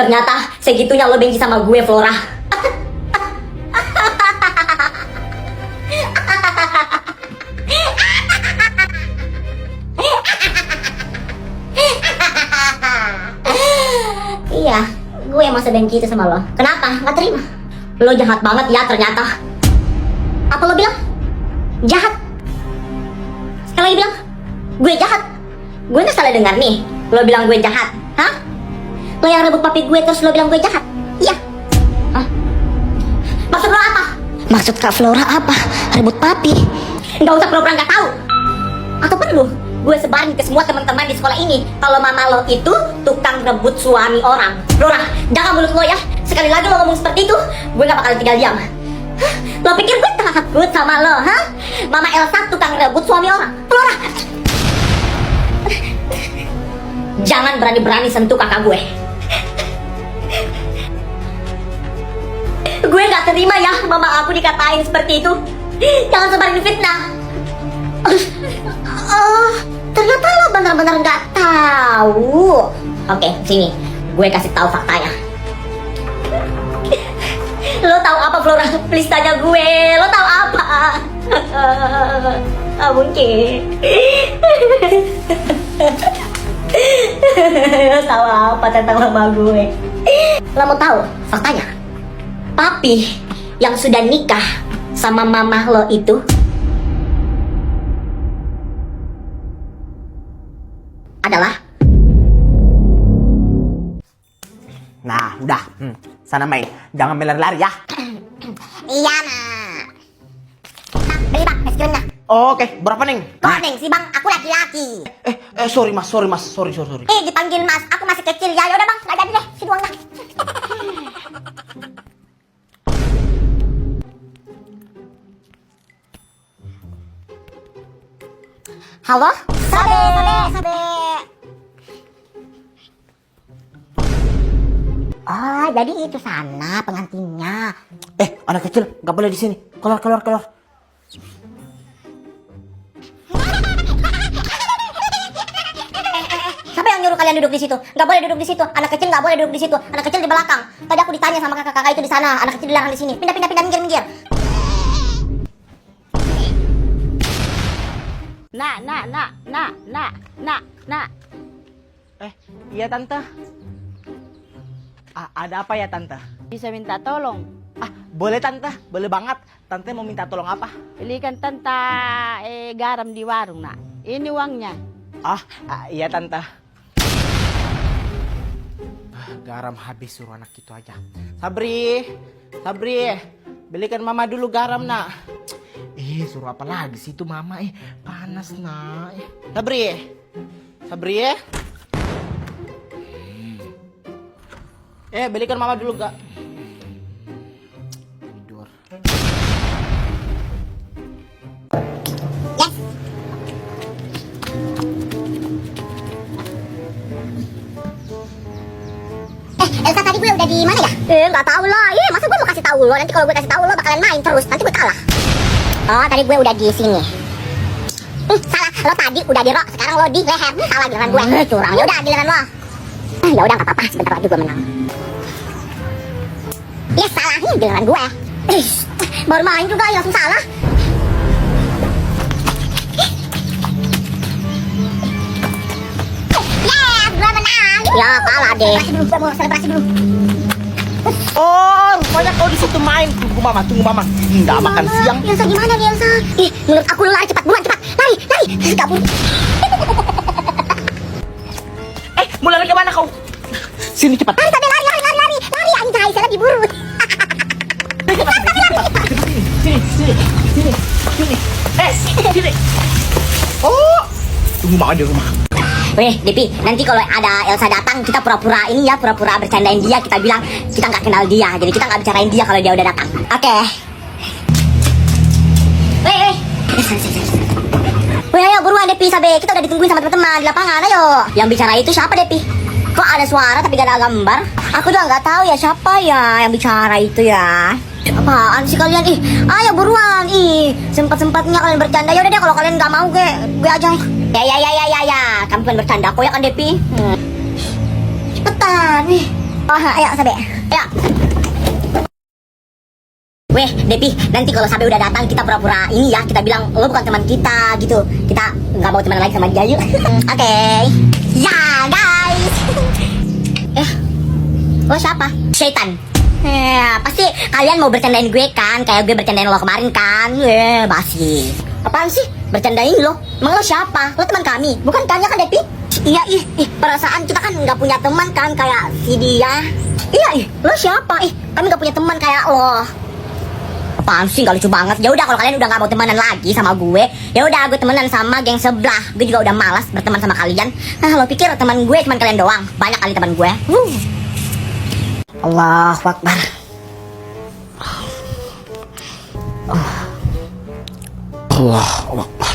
Ternyata segitunya lo benci sama gue, Flora. Iya, gue emang sebenci itu sama lo. Kenapa? Gak terima. Lo jahat banget ya ternyata. Apa lo bilang? Jahat? Sekali lagi bilang, gue jahat. Gue gak salah dengar nih. Lo bilang gue jahat, hah? Lo yang rebut papi gue terus lo bilang gue jahat? Iya. Hah? Maksud lo apa? Maksud Kak Flora apa? Rebut papi? Gak usah pura-pura gak tahu. Atau perlu gue sebarin ke semua teman-teman di sekolah ini kalau mama lo itu tukang rebut suami orang. Flora, jangan mulut lo ya. Sekali lagi lo ngomong seperti itu, gue gak bakal tinggal diam. Hah? Lo pikir gue takut sama lo, hah? Mama Elsa tukang rebut suami orang. Flora, jangan berani-berani sentuh kakak gue. Gue gak terima ya mama aku dikatain seperti itu. Jangan sebarin fitnah. Ternyata lo benar-benar gak tahu. Oke, sini. Gue kasih tahu faktanya. Lo tahu apa, Flora? Please tanya gue. Lo tahu apa? Mungkin. Lo tahu apa tentang mama gue? Lo mau tahu faktanya? Papi yang sudah nikah sama mama lo itu adalah... Nah, udah. Sana main. Jangan lari-lari ya. Iya, nak. Beli bang, es krimnya. Oh, oke, berapa neng? Kok neng sih bang, aku laki-laki. Sorry mas. Sorry. Dipanggil mas, aku masih kecil ya. Yaudah bang, nggak jadi deh, si doangnya. Halo? Sabe. Oh, jadi itu sana pengantinnya. Anak kecil nggak boleh di sini. Keluar. Siapa yang nyuruh kalian duduk di situ? Nggak boleh duduk di situ. Anak kecil nggak boleh duduk di situ. Anak kecil di belakang. Tadi aku ditanya sama kakak-kakak itu di sana. Anak kecil dilarang di sini. Pindah, minggir. Nak. Iya tante. Ada apa ya tante? Bisa minta tolong. Boleh tante, boleh banget. Tante mau minta tolong apa? Belikan tante garam di warung, nak. Ini uangnya. Iya tante. Garam habis, suruh anak itu aja. Sabri, belikan mama dulu garam nak. Suruh apa lagi sih itu mama? Panas nak. Sabri. Belikan mama dulu gak? Tidur. Yes. Elsa tadi gue udah di mana ya? Nggak tahu lah. Masa gue mau kasih tahu lo? Nanti kalau gue kasih tahu lo bakalan main terus. Nanti gue kalah. Oh, tadi gue udah di sini. Salah. Lo tadi udah di rok, sekarang lo di leher. Salah giliran gue. Curang. Ya udah giliran lo. Ya udah nggak apa-apa. Sebentar lagi gue menang. Ya salah nih giliran gue. Baru main juga ya langsung salah. Gue menang. Ya kalah deh. Gue mau selebrasi dulu. Oh, rupanya kau di situ main. Tunggu mama. Nggak makan siang. Elsa gimana nih Elsa? Menurut aku lari cepat, buruan cepat. Lari. Kabur. Mau lari kemana kau? Sini cepat. Lari, anjay, saya lagi buru. Sini. Oh, tunggu mama di rumah. Weh, Depi, nanti kalau ada Elsa datang, kita pura-pura bercandain dia. Kita bilang kita nggak kenal dia, jadi kita nggak bicarain dia kalau dia udah datang. Oke. Weh. Weh, ayo buruan Depi, Sabe. Kita udah ditungguin sama teman-teman di lapangan. Ayo. Yang bicara itu siapa, Depi? Kok ada suara tapi gak ada gambar? Aku juga nggak tahu ya siapa ya yang bicara itu ya. Apaan sih kalian? Ayo buruan. Sempat-sempatnya kalian bercanda. Yaudah deh, kalau kalian nggak mau gue aja. Ya. Kamu kan bercanda kok ya kan, Depi? Cepetan. Oh, ayo Sabe. Ayo. Weh, Depi, nanti kalau Sabe udah datang kita pura-pura ini ya, kita bilang lo bukan teman kita gitu. Kita nggak mau teman lagi sama dia yuk. Oke. Ya, guys. Lo siapa? Syaitan. Pasti kalian mau bercandain gue kan, kayak gue bercandain lo kemarin kan. Basi. Apaan sih? Bercandain lo? Emang lo siapa? Lo teman kami, bukan kan ya kan Depi? Iya perasaan kita kan nggak punya teman kan kayak si dia. Iya lo siapa? Kami nggak punya teman kayak lo. Apaan sih, gak lucu banget. Ya udah kalau kalian udah nggak mau temenan lagi sama gue, ya udah gue temenan sama geng sebelah. Gue juga udah malas berteman sama kalian. Lo pikir teman gue cuma kalian doang? Banyak kali teman gue. Allahu Akbar. Allahu Akbar.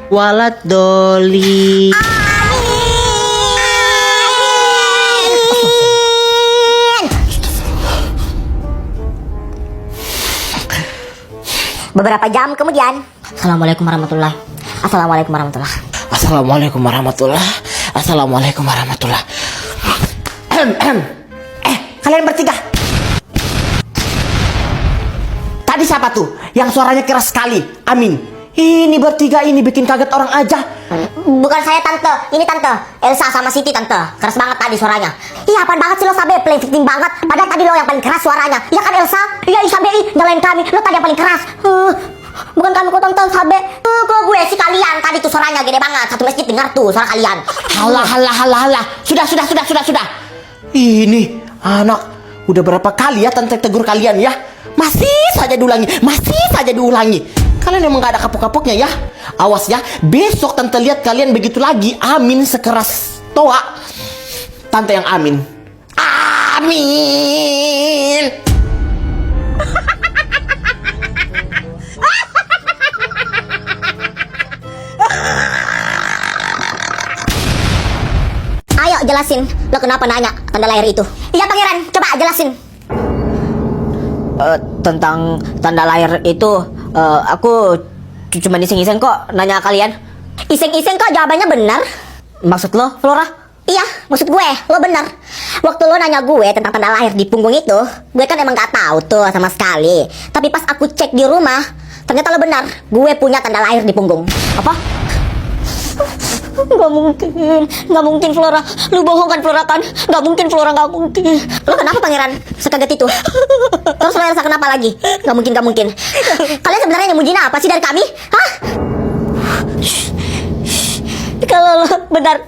Walad doli. Beberapa jam kemudian. Assalamualaikum warahmatullahi. Assalamualaikum warahmatullahi. Assalamualaikum warahmatullahi. Assalamualaikum warahmatullahi. Kalian bertiga. Tadi siapa tuh yang suaranya keras sekali? Amin. Ini bertiga ini bikin kaget orang aja. Bukan saya tante, ini tante Elsa sama Siti tante. Keras banget tadi suaranya. Iya apaan banget sih lo Sabe, playing victim banget. Padahal tadi lo yang paling keras suaranya. Iya kan Elsa? Iya Sabe, nyalain kami. Lo tadi yang paling keras. Bukan kami kok tante Sabe. Kok gue sih kalian. Tadi tuh suaranya gede banget. Satu masjid dengar tuh suara kalian. Halah. Sudah. Ini anak udah berapa kali ya tante tegur kalian ya? Masih saja diulangi. Kalian emang gak ada kapok-kapoknya ya? Awas ya, besok tante lihat kalian begitu lagi. Amin sekeras toa. Tante yang amin. Amin. Ayo jelasin, lo kenapa nanya tanda lahir itu? Iya pangeran, coba jelasin. Tentang tanda lahir itu aku cuma iseng-iseng kok nanya kalian. Iseng-iseng kok jawabannya benar. Maksud lo, Flora? Iya, maksud gue, lo benar. Waktu lo nanya gue tentang tanda lahir di punggung itu, gue kan emang gak tahu tuh sama sekali. Tapi pas aku cek di rumah, ternyata lo benar. Gue punya tanda lahir di punggung. Apa? Gak mungkin Flora. Lu bohong kan Flora kan? Gak mungkin Flora, gak mungkin. Lo kenapa pangeran? Sekaget itu. Terus lo Elsa kenapa lagi? Gak mungkin. Kalian sebenarnya nyembunyiin apa sih dari kami? Hah? Kalau lo benar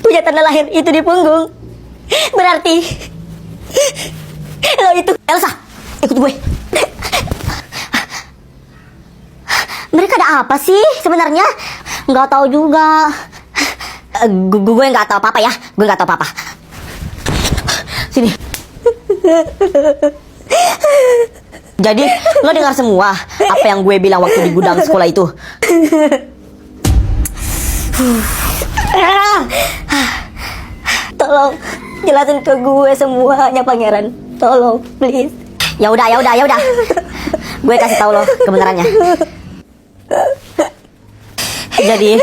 punya tanda lahir itu di punggung, berarti lo itu. Elsa, ikut gue. Mereka ada apa sih sebenarnya? Nggak tahu juga. Gue nggak tahu apa-apa ya. Gue nggak tahu apa-apa. Sini. Jadi lo dengar semua apa yang gue bilang waktu di gudang sekolah itu? Tolong jelasin ke gue semuanya pangeran. Tolong, please. Ya udah. Gue kasih tahu lo kebenarannya. Jadi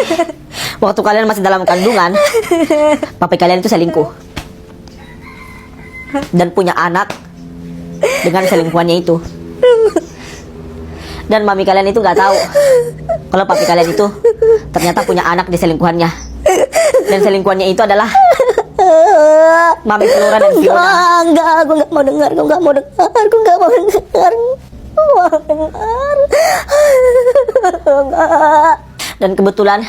waktu kalian masih dalam kandungan, papi kalian itu selingkuh dan punya anak dengan selingkuhannya itu. Dan mami kalian itu nggak tahu kalau papi kalian itu ternyata punya anak di selingkuhannya. Dan selingkuhannya itu adalah mami Flora dan Fiona. Enggak, gue nggak mau dengar. Dan kebetulan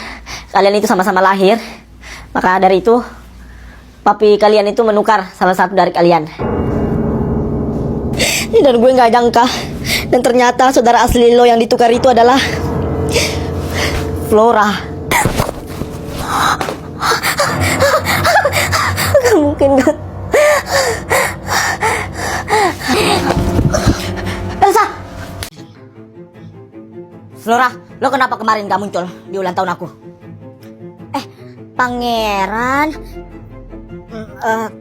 kalian itu sama-sama lahir. Maka dari itu papi kalian itu menukar salah satu dari kalian. Dan gue gak nyangka. Dan ternyata saudara asli lo yang ditukar itu adalah Flora. Gak mungkin. Elsa! Flora, lo kenapa kemarin gak muncul di ulang tahun aku? Pangeran,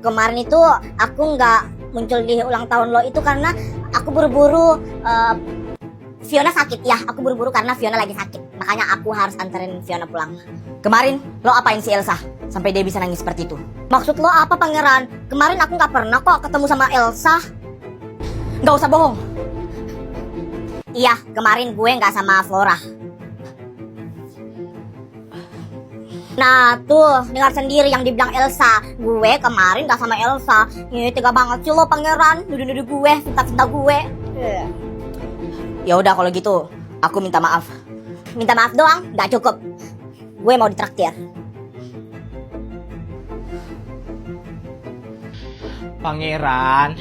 kemarin itu aku nggak muncul di ulang tahun lo itu karena aku buru-buru. Fiona sakit ya, aku buru-buru karena Fiona lagi sakit. Makanya aku harus anterin Fiona pulang. Kemarin, lo apain si Elsa? Sampai dia bisa nangis seperti itu. Maksud lo apa, Pangeran? Kemarin aku nggak pernah kok ketemu sama Elsa. Gak usah bohong. Iya, kemarin gue nggak sama Flora. Nah tuh, dengar sendiri yang dibilang Elsa. Gue kemarin gak sama Elsa. Ini tega banget sih lo, Pangeran. Nuduh-nuduh gue, fitnah-fitnah gue. Ya udah kalau gitu, aku minta maaf. Minta maaf doang, gak cukup. Gue mau ditraktir. Pangeran,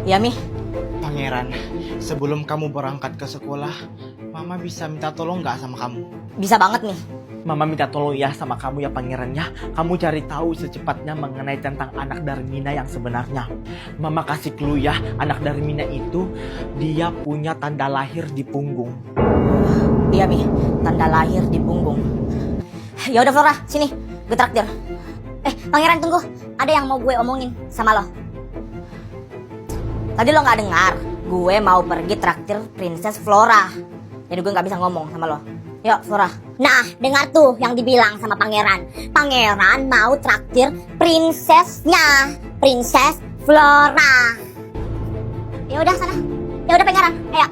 Ya Mi, Pangeran, sebelum kamu berangkat ke sekolah, Mama bisa minta tolong nggak sama kamu? bisa banget nih. Mama minta tolong ya sama kamu ya Pangeran ya. Kamu cari tahu secepatnya mengenai tentang anak Darmina yang sebenarnya. Mama kasih clue ya, anak Darmina itu dia punya tanda lahir di punggung. Iya Mi, tanda lahir di punggung. Ya udah Flora, sini, gue traktir. Pangeran tunggu, ada yang mau gue omongin sama lo. Tadi lo nggak dengar, gue mau pergi traktir Princess Flora. Jadi gue nggak bisa ngomong sama lo. Yuk Flora. Nah, dengar tuh yang dibilang sama Pangeran. Pangeran mau traktir prinsesnya, Princess Flora. Ya udah sana. Ya udah Pangeran, ayo.